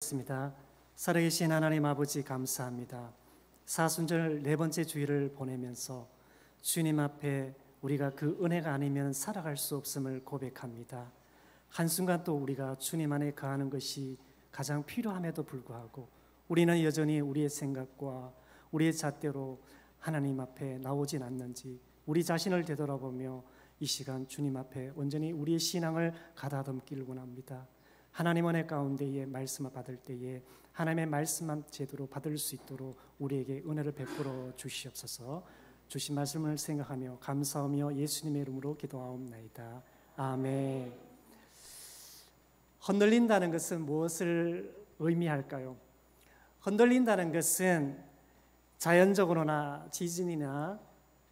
기도하겠습니다. 살아계신 하나님 아버지 감사합니다. 사순절 네 번째 주일을 보내면서 주님 앞에 우리가 그 은혜가 아니면 살아갈 수 없음을 고백합니다. 한순간 또 우리가 주님 안에 거하는 것이 가장 필요함에도 불구하고 우리는 여전히 우리의 생각과 우리의 잣대로 하나님 앞에 나오진 않는지 우리 자신을 되돌아보며 이 시간 주님 앞에 온전히 우리의 신앙을 가다듬기를 원합니다. 하나님 은혜 가운데에 말씀을 받을 때에 하나님의 말씀만 제대로 받을 수 있도록 우리에게 은혜를 베풀어 주시옵소서. 주신 말씀을 생각하며 감사하며 예수님의 이름으로 기도하옵나이다. 아멘. 흔들린다는 것은 무엇을 의미할까요? 흔들린다는 것은 자연적으로나 지진이나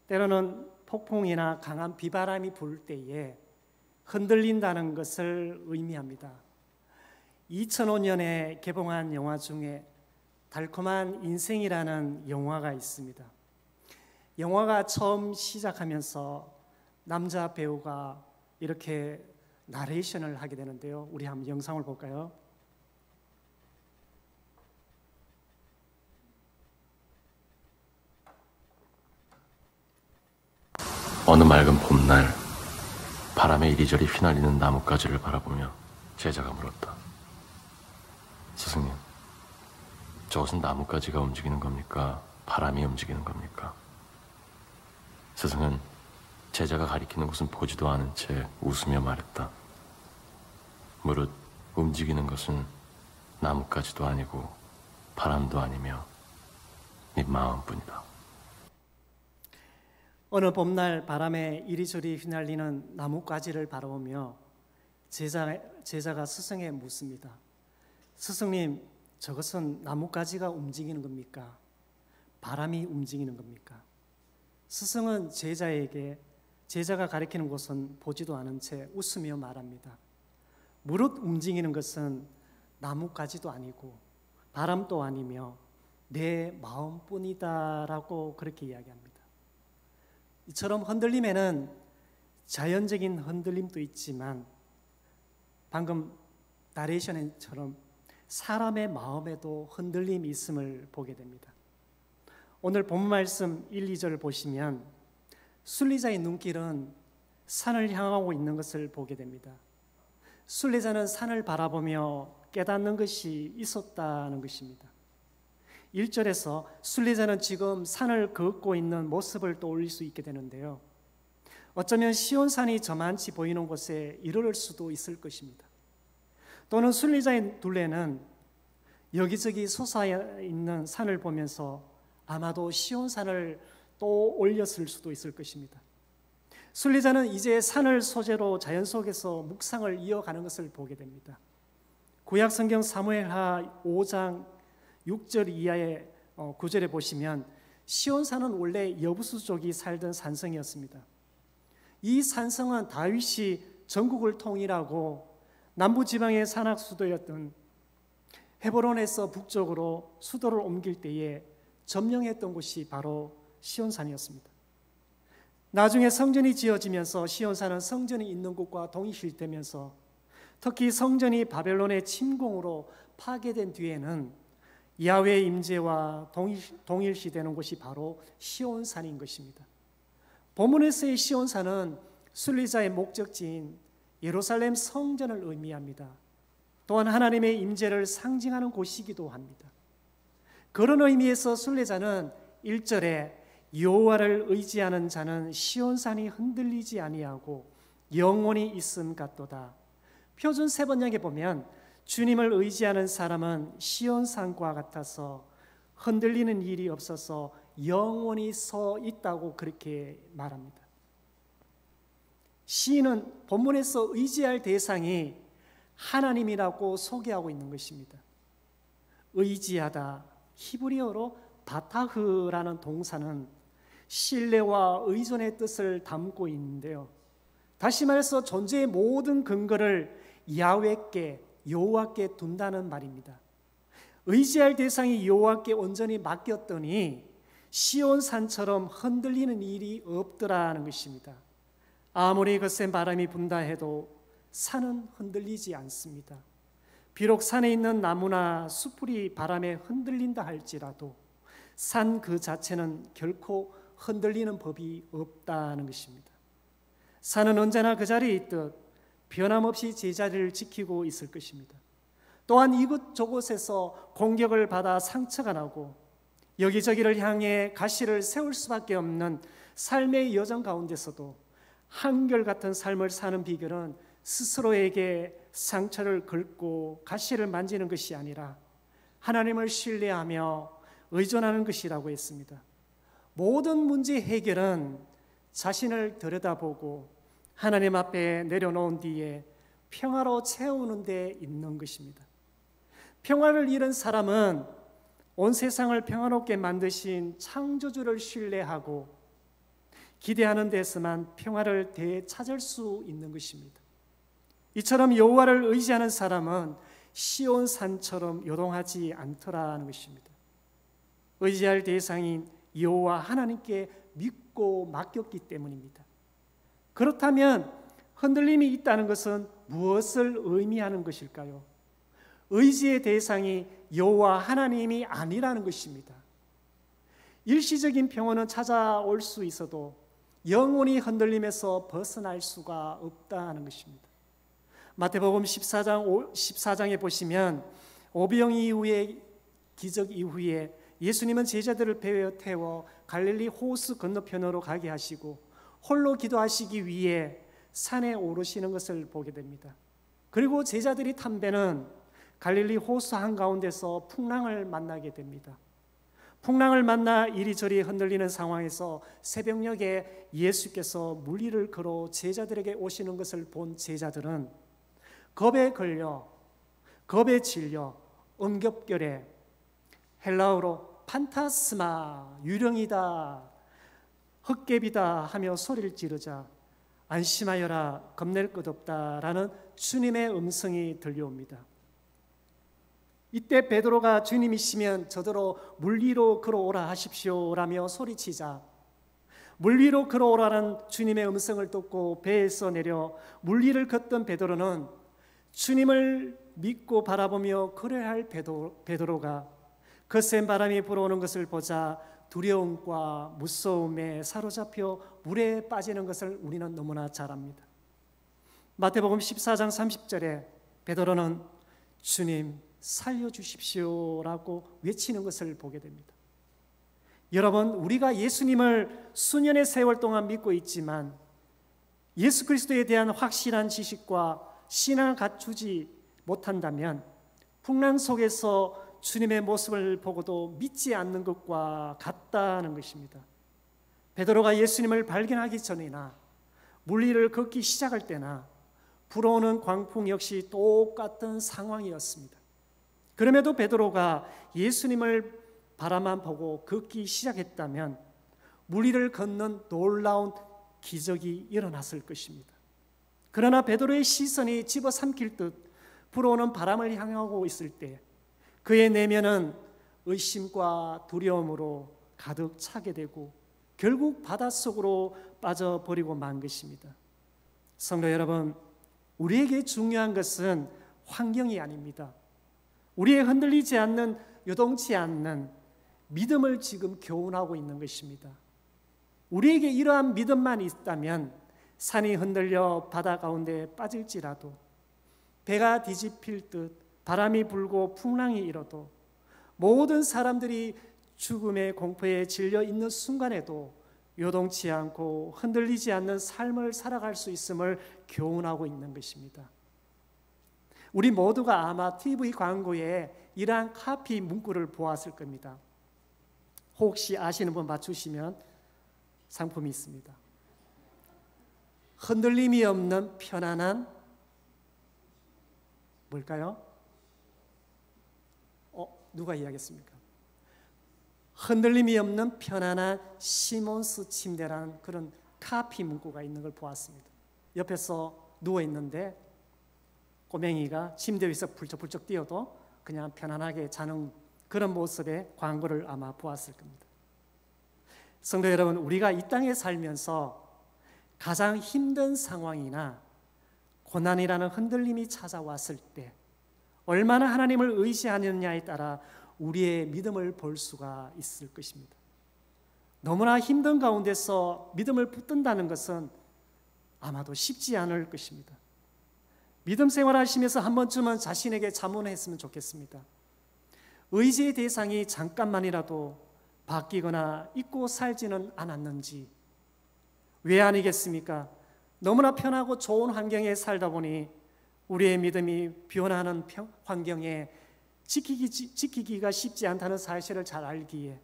때로는 폭풍이나 강한 비바람이 불 때에 흔들린다는 것을 의미합니다. 2005년에 개봉한 영화 중에 달콤한 인생이라는 영화가 있습니다. 영화가 처음 시작하면서 남자 배우가 이렇게 나레이션을 하게 되는데요. 우리 한번 영상을 볼까요? 어느 맑은 봄날 바람에 이리저리 휘날리는 나뭇가지를 바라보며 제자가 물었다. 스승님, 저것은 나뭇가지가 움직이는 겁니까? 바람이 움직이는 겁니까? 스승은 제자가 가리키는 것은 보지도 않은 채 웃으며 말했다. 무릇 움직이는 것은 나뭇가지도 아니고 바람도 아니며 네 마음뿐이다. 어느 봄날 바람에 이리저리 휘날리는 나뭇가지를 바라보며 제자가 스승에 묻습니다. 스승님, 저것은 나뭇가지가 움직이는 겁니까? 바람이 움직이는 겁니까? 스승은 제자에게 제자가 가리키는 것은 보지도 않은 채 웃으며 말합니다. 무릇 움직이는 것은 나뭇가지도 아니고 바람도 아니며 내 마음뿐이다라고 그렇게 이야기합니다. 이처럼 흔들림에는 자연적인 흔들림도 있지만 방금 나레이션처럼 사람의 마음에도 흔들림이 있음을 보게 됩니다. 오늘 본 말씀 1, 2절 보시면 순리자의 눈길은 산을 향하고 있는 것을 보게 됩니다. 순리자는 산을 바라보며 깨닫는 것이 있었다는 것입니다. 1절에서 순리자는 지금 산을 걷고 있는 모습을 떠올릴 수 있게 되는데요. 어쩌면 시온산이 저만치 보이는 곳에 이르를 수도 있을 것입니다. 또는 순리자의 둘레는 여기저기 솟아있는 산을 보면서 아마도 시온산을 또 올렸을 수도 있을 것입니다. 순리자는 이제 산을 소재로 자연 속에서 묵상을 이어가는 것을 보게 됩니다. 구약성경 사무엘하 5장 6절 이하의 9절에 보시면 시온산은 원래 여부수족이 살던 산성이었습니다. 이 산성은 다윗이 전국을 통일하고 남부지방의 산악 수도였던 헤브론에서 북쪽으로 수도를 옮길 때에 점령했던 곳이 바로 시온산이었습니다. 나중에 성전이 지어지면서 시온산은 성전이 있는 곳과 동일시되면서 특히 성전이 바벨론의 침공으로 파괴된 뒤에는 야훼의 임재와 동일시되는 곳이 바로 시온산인 것입니다. 본문에서의 시온산은 순리자의 목적지인 예루살렘 성전을 의미합니다. 또한 하나님의 임재를 상징하는 곳이기도 합니다. 그런 의미에서 순례자는 1절에 여호와를 의지하는 자는 시온산이 흔들리지 아니하고 영원히 있음 같도다. 표준 세번역에 보면 주님을 의지하는 사람은 시온산과 같아서 흔들리는 일이 없어서 영원히 서 있다고 그렇게 말합니다. 시인은 본문에서 의지할 대상이 하나님이라고 소개하고 있는 것입니다. 의지하다, 히브리어로 바타흐라는 동사는 신뢰와 의존의 뜻을 담고 있는데요. 다시 말해서 존재의 모든 근거를 야훼께, 여호와께 둔다는 말입니다. 의지할 대상이 여호와께 온전히 맡겼더니 시온산처럼 흔들리는 일이 없더라는 것입니다. 아무리 거센 바람이 분다 해도 산은 흔들리지 않습니다. 비록 산에 있는 나무나 숲풀이 바람에 흔들린다 할지라도 산 그 자체는 결코 흔들리는 법이 없다는 것입니다. 산은 언제나 그 자리에 있듯 변함없이 제자리를 지키고 있을 것입니다. 또한 이곳저곳에서 공격을 받아 상처가 나고 여기저기를 향해 가시를 세울 수밖에 없는 삶의 여정 가운데서도 한결같은 삶을 사는 비결은 스스로에게 상처를 긁고 가시를 만지는 것이 아니라 하나님을 신뢰하며 의존하는 것이라고 했습니다. 모든 문제 해결은 자신을 들여다보고 하나님 앞에 내려놓은 뒤에 평화로 채우는 데 있는 것입니다. 평화를 잃은 사람은 온 세상을 평화롭게 만드신 창조주를 신뢰하고 기대하는 데서만 평화를 되찾을 수 있는 것입니다. 이처럼 여호와를 의지하는 사람은 시온 산처럼 요동하지 않더라는 것입니다. 의지할 대상인 여호와 하나님께 믿고 맡겼기 때문입니다. 그렇다면 흔들림이 있다는 것은 무엇을 의미하는 것일까요? 의지의 대상이 여호와 하나님이 아니라는 것입니다. 일시적인 평온은 찾아올 수 있어도 영원히 흔들림에서 벗어날 수가 없다는 것입니다. 마태복음 14장에 보시면 오병 이후의 기적 이후에 예수님은 제자들을 배에 태워 갈릴리 호수 건너편으로 가게 하시고 홀로 기도하시기 위해 산에 오르시는 것을 보게 됩니다. 그리고 제자들이 탄 배는 갈릴리 호수 한가운데서 풍랑을 만나게 됩니다. 풍랑을 만나 이리저리 흔들리는 상황에서 새벽녘에 예수께서 물위를 걸어 제자들에게 오시는 것을 본 제자들은 겁에 걸려, 겁에 질려 응급결에 헬라어로 판타스마, 유령이다, 헛개비다 하며 소리를 지르자 안심하여라, 겁낼 것 없다라는 주님의 음성이 들려옵니다. 이때 베드로가 주님이시면 저더러 물 위로 걸어오라 하십시오라며 소리치자 물 위로 걸어오라는 주님의 음성을 듣고 배에서 내려 물 위를 걷던 베드로는 주님을 믿고 바라보며 걸어야 할 베드로가 거센 바람이 불어오는 것을 보자 두려움과 무서움에 사로잡혀 물에 빠지는 것을 우리는 너무나 잘 압니다. 마태복음 14장 30절에 베드로는 주님 살려주십시오라고 외치는 것을 보게 됩니다. 여러분, 우리가 예수님을 수년의 세월 동안 믿고 있지만 예수 그리스도에 대한 확실한 지식과 신앙을 갖추지 못한다면 풍랑 속에서 주님의 모습을 보고도 믿지 않는 것과 같다는 것입니다. 베드로가 예수님을 발견하기 전이나 물 위를 걷기 시작할 때나 불어오는 광풍 역시 똑같은 상황이었습니다. 그럼에도 베드로가 예수님을 바라만 보고 걷기 시작했다면 물 위를 걷는 놀라운 기적이 일어났을 것입니다. 그러나 베드로의 시선이 집어삼킬 듯 불어오는 바람을 향하고 있을 때 그의 내면은 의심과 두려움으로 가득 차게 되고 결국 바닷속으로 빠져버리고 만 것입니다. 성도 여러분, 우리에게 중요한 것은 환경이 아닙니다. 우리의 흔들리지 않는, 요동치 않는 믿음을 지금 교훈하고 있는 것입니다. 우리에게 이러한 믿음만 있다면 산이 흔들려 바다 가운데 빠질지라도 배가 뒤집힐 듯 바람이 불고 풍랑이 일어도 모든 사람들이 죽음의 공포에 질려 있는 순간에도 요동치 않고 흔들리지 않는 삶을 살아갈 수 있음을 교훈하고 있는 것입니다. 우리 모두가 아마 TV 광고에 이러한 카피 문구를 보았을 겁니다. 혹시 아시는 분 맞추시면 상품이 있습니다. 흔들림이 없는 편안한 뭘까요? 누가 이야기했습니까? 흔들림이 없는 편안한 시몬스 침대라는 그런 카피 문구가 있는 걸 보았습니다. 옆에서 누워있는데 꼬맹이가 침대 위에서 불쩍불쩍 뛰어도 그냥 편안하게 자는 그런 모습의 광고를 아마 보았을 겁니다. 성도 여러분, 우리가 이 땅에 살면서 가장 힘든 상황이나 고난이라는 흔들림이 찾아왔을 때 얼마나 하나님을 의지하느냐에 따라 우리의 믿음을 볼 수가 있을 것입니다. 너무나 힘든 가운데서 믿음을 붙든다는 것은 아마도 쉽지 않을 것입니다. 믿음 생활하시면서 한 번쯤은 자신에게 자문했으면 좋겠습니다. 의지의 대상이 잠깐만이라도 바뀌거나 잊고 살지는 않았는지. 왜 아니겠습니까? 너무나 편하고 좋은 환경에 살다 보니 우리의 믿음이 변하는 환경에 지키기가 쉽지 않다는 사실을 잘 알기에,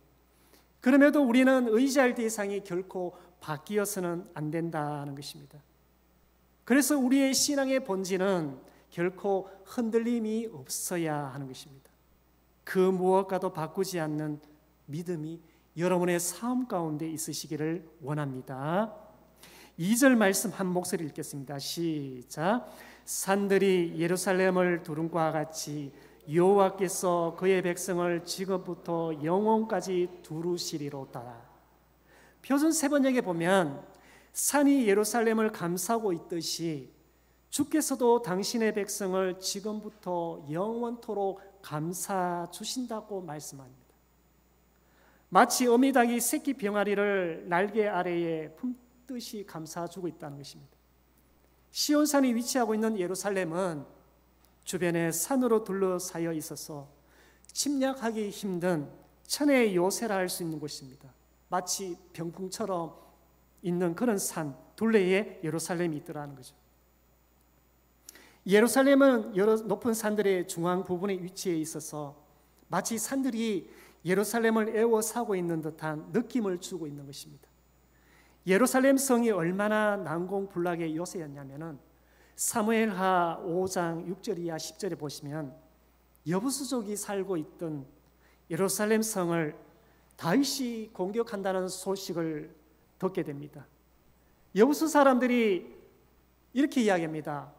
그럼에도 우리는 의지할 대상이 결코 바뀌어서는 안 된다는 것입니다. 그래서 우리의 신앙의 본질은 결코 흔들림이 없어야 하는 것입니다. 그 무엇과도 바꾸지 않는 믿음이 여러분의 삶 가운데 있으시기를 원합니다. 2절 말씀 한 목소리 읽겠습니다. 시작. 산들이 예루살렘을 두른과 같이 여호와께서 그의 백성을 지금부터 영원까지 두루시리로다. 표준 세번역에 보면 산이 예루살렘을 감싸고 있듯이 주께서도 당신의 백성을 지금부터 영원토록 감싸 주신다고 말씀합니다. 마치 어미닭이 새끼 병아리를 날개 아래에 품듯이 감싸주고 있다는 것입니다. 시온산이 위치하고 있는 예루살렘은 주변에 산으로 둘러싸여 있어서 침략하기 힘든 천혜의 요새라 할 수 있는 곳입니다. 마치 병풍처럼 있는 그런 산 둘레에 예루살렘이 있더라는 거죠. 예루살렘은 여러 높은 산들의 중앙 부분에 위치해 있어서 마치 산들이 예루살렘을 에워싸고 있는 듯한 느낌을 주고 있는 것입니다. 예루살렘 성이 얼마나 난공불락의 요새였냐면은 사무엘하 5장 6절 이하 10절에 보시면 여부수족이 살고 있던 예루살렘 성을 다윗이 공격한다는 소식을 듣게 됩니다. 여부수 사람들이 이렇게 이야기합니다.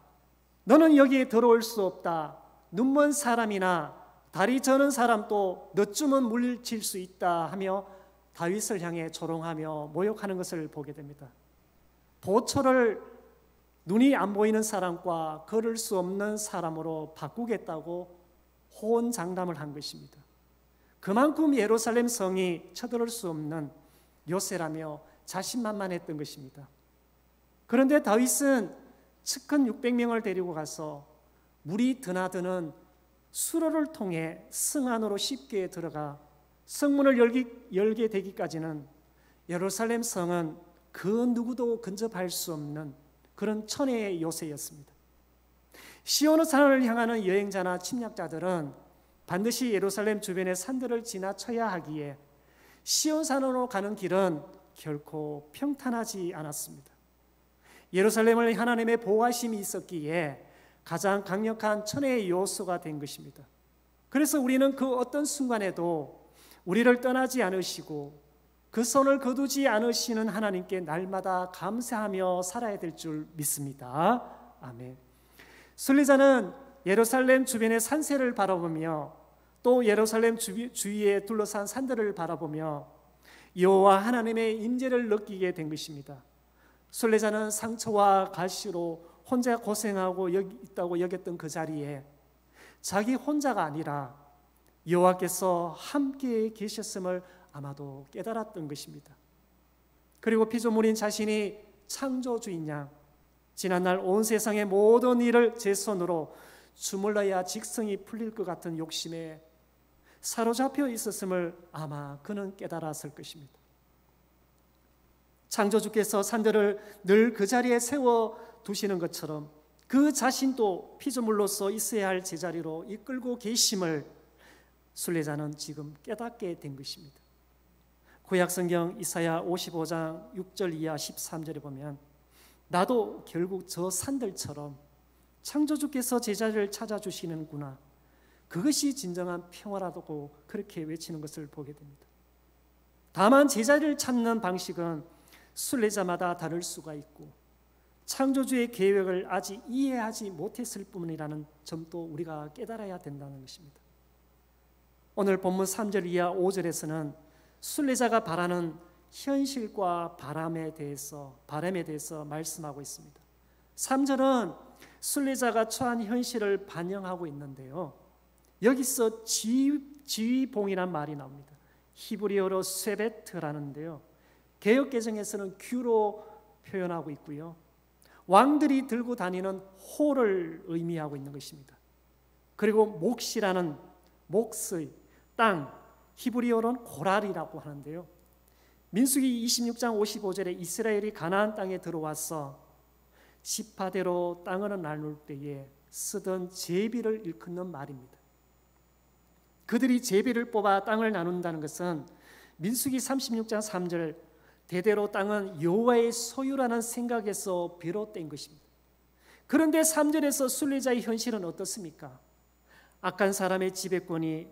너는 여기에 들어올 수 없다. 눈먼 사람이나 다리 저는 사람도 너쯤은 물리칠 수 있다 하며 다윗을 향해 조롱하며 모욕하는 것을 보게 됩니다. 보초를 눈이 안 보이는 사람과 걸을 수 없는 사람으로 바꾸겠다고 호언장담을 한 것입니다. 그만큼 예루살렘 성이 쳐들을 수 없는 요새라며 자신만만했던 것입니다. 그런데 다윗은 측근 600명을 데리고 가서 물이 드나드는 수로를 통해 성 안으로 쉽게 들어가 성문을 열게 되기까지는 예루살렘 성은 그 누구도 근접할 수 없는 그런 천혜의 요새였습니다. 시온산을 향하는 여행자나 침략자들은 반드시 예루살렘 주변의 산들을 지나쳐야 하기에 시온산으로 가는 길은 결코 평탄하지 않았습니다. 예루살렘을 하나님의 보호하심이 있었기에 가장 강력한 천혜의 요소가 된 것입니다. 그래서 우리는 그 어떤 순간에도 우리를 떠나지 않으시고 그 손을 거두지 않으시는 하나님께 날마다 감사하며 살아야 될 줄 믿습니다. 아멘. 순례자는 예루살렘 주변의 산세를 바라보며 또 예루살렘 주위에 둘러싼 산들을 바라보며 여호와 하나님의 임재를 느끼게 된 것입니다. 순례자는 상처와 가시로 혼자 고생하고 있다고 여겼던 그 자리에 자기 혼자가 아니라 여호와께서 함께 계셨음을 아마도 깨달았던 것입니다. 그리고 피조물인 자신이 창조주인 양 지난날 온 세상의 모든 일을 제 손으로 주물러야 직성이 풀릴 것 같은 욕심에 사로잡혀 있었음을 아마 그는 깨달았을 것입니다. 창조주께서 산들을 늘 그 자리에 세워두시는 것처럼 그 자신도 피조물로서 있어야 할 제자리로 이끌고 계심을 순례자는 지금 깨닫게 된 것입니다. 구약성경 이사야 55장 6절 이하 13절에 보면 나도 결국 저 산들처럼 창조주께서 제자리를 찾아주시는구나, 그것이 진정한 평화라고 그렇게 외치는 것을 보게 됩니다. 다만 제자리를 찾는 방식은 순례자마다 다를 수가 있고 창조주의 계획을 아직 이해하지 못했을 뿐이라는 점도 우리가 깨달아야 된다는 것입니다. 오늘 본문 3절 이하 5절에서는 순례자가 바라는 현실과 바람에 대해서 말씀하고 있습니다. 3절은 순례자가 처한 현실을 반영하고 있는데요. 여기서 지휘봉이란 말이 나옵니다. 히브리어로 쇠베트라는데요. 개역개정에서는 규로 표현하고 있고요. 왕들이 들고 다니는 호를 의미하고 있는 것입니다. 그리고 몫이라는 몫의 땅, 히브리어로는 고랄이라고 하는데요. 민수기 26장 55절에 이스라엘이 가나안 땅에 들어와서 지파대로 땅을 나눌 때에 쓰던 제비를 일컫는 말입니다. 그들이 제비를 뽑아 땅을 나눈다는 것은 민수기 36장 3절 대대로 땅은 여호와의 소유라는 생각에서 비롯된 것입니다. 그런데 3절에서 순례자의 현실은 어떻습니까? 악한 사람의 지배권이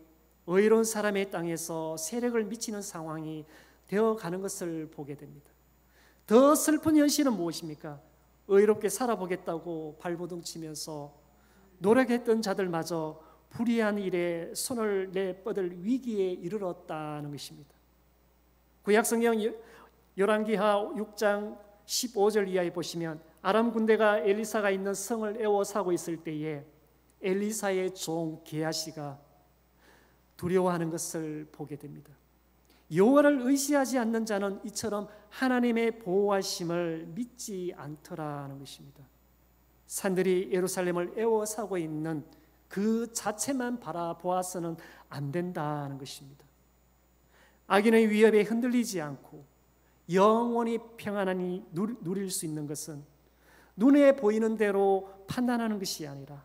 의로운 사람의 땅에서 세력을 미치는 상황이 되어가는 것을 보게 됩니다. 더 슬픈 현실은 무엇입니까? 의롭게 살아보겠다고 발버둥 치면서 노력했던 자들마저 불의한 일에 손을 내뻗을 위기에 이르렀다는 것입니다. 구약성경 열왕기하 6장 15절 이하에 보시면 아람 군대가 엘리사가 있는 성을 에워싸고 있을 때에 엘리사의 종 게하시가 두려워하는 것을 보게 됩니다. 여호와를 의지하지 않는 자는 이처럼 하나님의 보호하심을 믿지 않더라는 것입니다. 산들이 예루살렘을 에워싸고 있는 그 자체만 바라보아서는 안 된다는 것입니다. 악인의 위협에 흔들리지 않고 영원히 평안하니 누릴 수 있는 것은 눈에 보이는 대로 판단하는 것이 아니라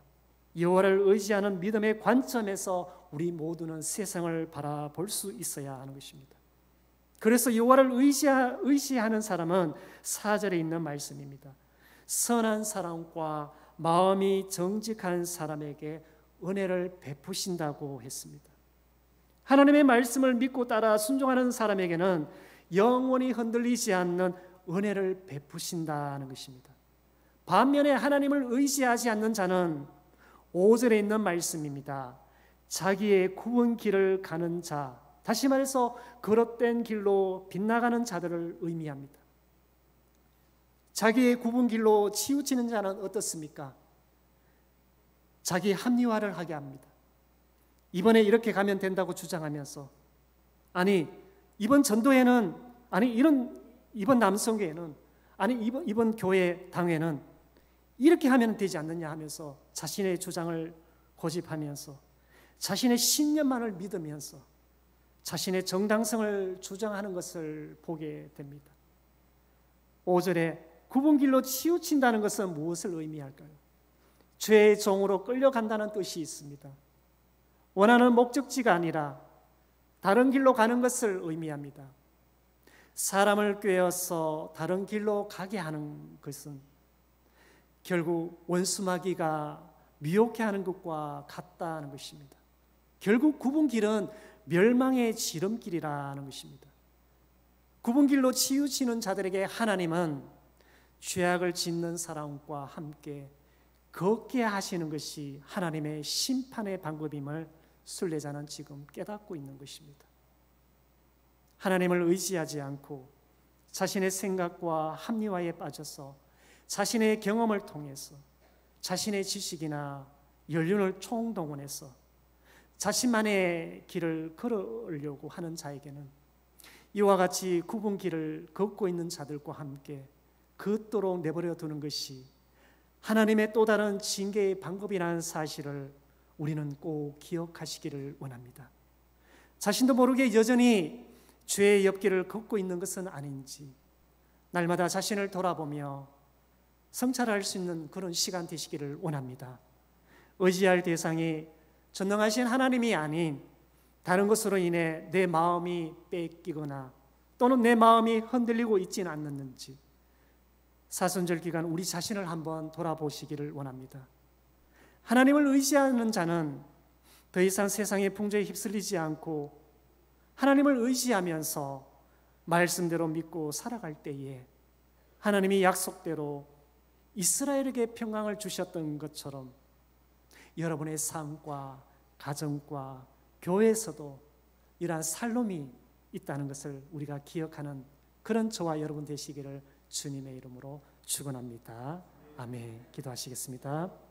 여호와를 의지하는 믿음의 관점에서 우리 모두는 세상을 바라볼 수 있어야 하는 것입니다. 그래서 여호와를 의지하는 사람은 4절에 있는 말씀입니다. 선한 사람과 마음이 정직한 사람에게 은혜를 베푸신다고 했습니다. 하나님의 말씀을 믿고 따라 순종하는 사람에게는 영원히 흔들리지 않는 은혜를 베푸신다는 것입니다. 반면에 하나님을 의지하지 않는 자는 5절에 있는 말씀입니다. 자기의 굽은 길을 가는 자, 다시 말해서 거듭된 길로 빗나가는 자들을 의미합니다. 자기의 굽은 길로 치우치는 자는 어떻습니까? 자기 합리화를 하게 합니다. 이번에 이렇게 가면 된다고 주장하면서 아니 이번 전도회는 아니 이번 남성교회는 아니 이번 교회 당회는 이렇게 하면 되지 않느냐 하면서 자신의 주장을 고집하면서 자신의 신념만을 믿으면서 자신의 정당성을 주장하는 것을 보게 됩니다. 5절에 굽은 길로 치우친다는 것은 무엇을 의미할까요? 죄의 종으로 끌려간다는 뜻이 있습니다. 원하는 목적지가 아니라 다른 길로 가는 것을 의미합니다. 사람을 꾀어서 다른 길로 가게 하는 것은 결국 원수마귀가 미혹해 하는 것과 같다는 것입니다. 결국 굽은 길은 멸망의 지름길이라는 것입니다. 굽은 길로 치우치는 자들에게 하나님은 죄악을 짓는 사람과 함께 걷게 하시는 것이 하나님의 심판의 방법임을 순례자는 지금 깨닫고 있는 것입니다. 하나님을 의지하지 않고 자신의 생각과 합리화에 빠져서 자신의 경험을 통해서 자신의 지식이나 연륜을 총동원해서 자신만의 길을 걸으려고 하는 자에게는 이와 같이 굽은 길을 걷고 있는 자들과 함께 걷도록 내버려 두는 것이 하나님의 또 다른 징계의 방법이라는 사실을 우리는 꼭 기억하시기를 원합니다. 자신도 모르게 여전히 죄의 옆길을 걷고 있는 것은 아닌지 날마다 자신을 돌아보며 성찰할 수 있는 그런 시간 되시기를 원합니다. 의지할 대상이 전능하신 하나님이 아닌 다른 것으로 인해 내 마음이 뺏기거나 또는 내 마음이 흔들리고 있지는 않는지 사순절 기간 우리 자신을 한번 돌아보시기를 원합니다. 하나님을 의지하는 자는 더 이상 세상의 풍조에 휩쓸리지 않고 하나님을 의지하면서 말씀대로 믿고 살아갈 때에 하나님이 약속대로 이스라엘에게 평강을 주셨던 것처럼 여러분의 삶과 가정과 교회에서도 이러한 살롬이 있다는 것을 우리가 기억하는 그런 저와 여러분 되시기를 주님의 이름으로 축원합니다. 아멘. 기도하시겠습니다.